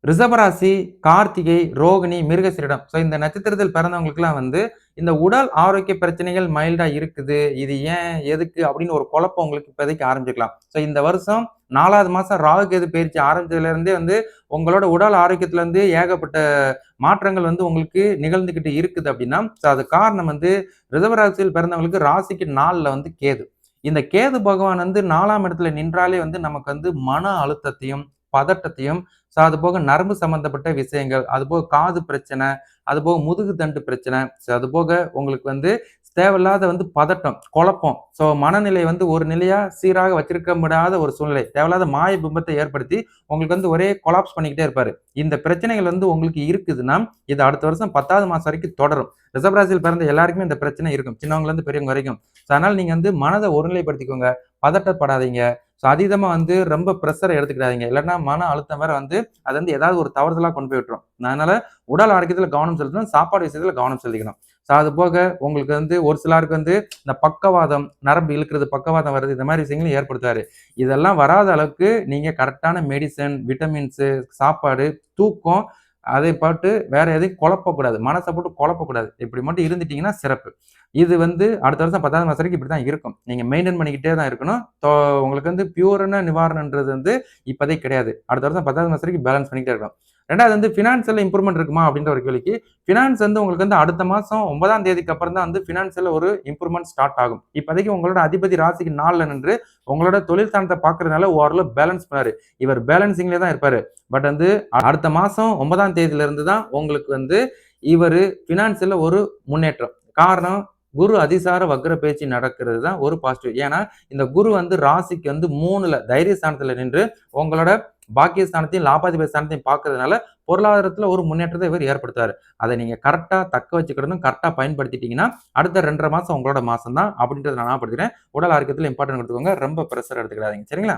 ரிஷபராசி, கார்த்திகை, ரோகிணி, மிருகசீரிடம். இந்த நட்சத்திரத்தில் பிறந்தவங்களுக்குலாம் வந்து, இந்த உடல் ஆரோக்கிய பிரச்சனைகள் மைல்டா இருக்குது. இது ஏன்? எதுக்கு? அப்படின்னு ஒரு குழப்பம் உங்களுக்கு இப்போதைக்கு ஆரம்பிச்சுக்கலாம். இந்த வருஷம் 4வது மாசம் ராகு கேது பயிற்சி ஆரம்பிச்சதுலேருந்தே வந்து, உங்களோட உடல் ஆரோக்கியத்துல இருந்து ஏகப்பட்ட மாற்றங்கள் வந்து உங்களுக்கு நிகழ்ந்துகிட்டு இருக்குது அப்படின்னா, அது காரணம் வந்து ரிஷபராசியில் பிறந்தவங்களுக்கு ராசிக்கு 4ல வந்து கேது. இந்த கேது பகவான் வந்து 4ஆம் இடத்துல நின்றாலே வந்து நமக்கு வந்து மன அழுத்தத்தையும், பதட்டத்தையும், அதுபோக நரம்பு சம்பந்தப்பட்ட விஷயங்கள், அதுபோக காது பிரச்சனை, அதுபோக முதுகு தண்டு பிரச்சனை, அதுபோக உங்களுக்கு வந்து தேவையில்லாத வந்து பதட்டம், குழப்பம். மனநிலை வந்து ஒரு நிலையா சீராக வச்சிருக்க முடியாத ஒரு சூழ்நிலை. தேவையில்லாத மாய பிம்பத்தை ஏற்படுத்தி உங்களுக்கு வந்து ஒரே கொலாப்ஸ் பண்ணிக்கிட்டே இருப்பாரு. இந்த பிரச்சனைகள் வந்து உங்களுக்கு இருக்குதுன்னா, இது அடுத்த வருஷம் 10வது மாசம் வரைக்கும் தொடரும். ரிஷபராசியில் பிறந்த எல்லாருக்குமே இந்த பிரச்சனை இருக்கும். சின்னவங்கல இருந்து பெரியவங்க வரைக்கும். அதனால நீங்க வந்து மனத ஒருநிலைப்படுத்திக்கோங்க. பதட்டப்படாதீங்க. அதீதமா வந்து ரொம்ப பிரஷர எடுத்துக்கிடாதீங்க. இல்லன்னா மன அழுத்தம் வேற வந்து அது வந்து ஏதாவது ஒரு தவறுதலா கொண்டு போய் விட்டுரும். அதனால உடல் ஆரோக்கியத்துல கவனம் செலுத்தணும். சாப்பாடு விஷயத்துல கவனம் செலுத்திக்கணும். அது போக உங்களுக்கு வந்து ஒரு சிலருக்கு வந்து இந்த பக்கவாதம், நரம்பு இழுக்கிறது, பக்கவாதம் வருது இந்த மாரி விஷயங்களும் ஏற்படுத்துவாரு. இதெல்லாம் வராத அளவுக்கு நீங்க கரெக்ட்டான மெடிசின், விட்டமின்ஸு, சாப்பாடு, தூக்கம் அதை பாட்டு வேற எதையும் குழப்பக்கூடாது. மனச போட்டு குழப்பக்கூடாது. இப்படி மட்டும் இருந்துட்டீங்கன்னா சிறப்பு. இது வந்து அடுத்த வருஷம் 10வது மாசம் வரைக்கும் இப்படித்தான் இருக்கும். நீங்க மெயின்டெயின் பண்ணிக்கிட்டே தான் இருக்கணும். உங்களுக்கு வந்து பியூரான நிவாரணம்ன்றது வந்து இப்போதைக்கு கிடையாது. அடுத்த வருஷம் 10வது மாசம் வரைக்கும் பேலன்ஸ் பண்ணிக்கிட்டே இருக்கணும். 2வது வந்து ஃபினான்ஷியல்ல இம்ப்ரூவ்மென்ட் இருக்குமா அப்படின்ற ஒரு கேள்விக்கு, ஃபினான்ஸ் வந்து உங்களுக்கு வந்து அடுத்த மாசம் 9ஆம் தேதிக்கு அப்புறம் தான் வந்து ஃபினான்ஷியல்ல ஒரு இம்ப்ரூவ்மென்ட் ஸ்டார்ட் ஆகும். இப்போதைக்கு உங்களோட அதிபதி ராசிக்கு 4ல நின்று உங்களோட தொழில் ஸ்தானத்த பார்க்கறதுனால ஓரளவு பேலன்ஸ் பண்ணாரு. இவர் பேலன்சிங்ல தான் இருப்பாரு. பட் வந்து அடுத்த மாசம் 9ஆம் தேதியில இருந்து தான் உங்களுக்கு வந்து இவரு ஃபினான்ஷியல்ல ஒரு முன்னேற்றம். காரணம் குரு அதிசார வக்ர பேச்சு நடக்கிறது தான் ஒரு பாசிட்டிவ். ஏன்னா இந்த குரு வந்து ராசிக்கு வந்து 3ல தைரியஸ்தானத்துல நின்று உங்களோட பாக்கியஸ்தானத்தையும், லாபாதிபதி ஸ்தானத்தையும் பார்க்கறதுனால பொருளாதாரத்துல ஒரு முன்னேற்றத்தை இவர் ஏற்படுத்துவாரு. அதை நீங்க கரெக்ட்டா தக்க வச்சுக்கிறதும், கரெக்ட்டா பயன்படுத்திட்டீங்கன்னா, அடுத்த 2 1/2 மாசம் உங்களோட மாசம் தான் அப்படின்றத நான் ஞாபகப்படுத்துறேன். உடல் ஆரோக்கியத்துல இம்பார்ட்டன்ட் குடுத்துக்கோங்க. ரொம்ப பிரஷர் எடுத்துக்கிடாதீங்க. சரிங்களா?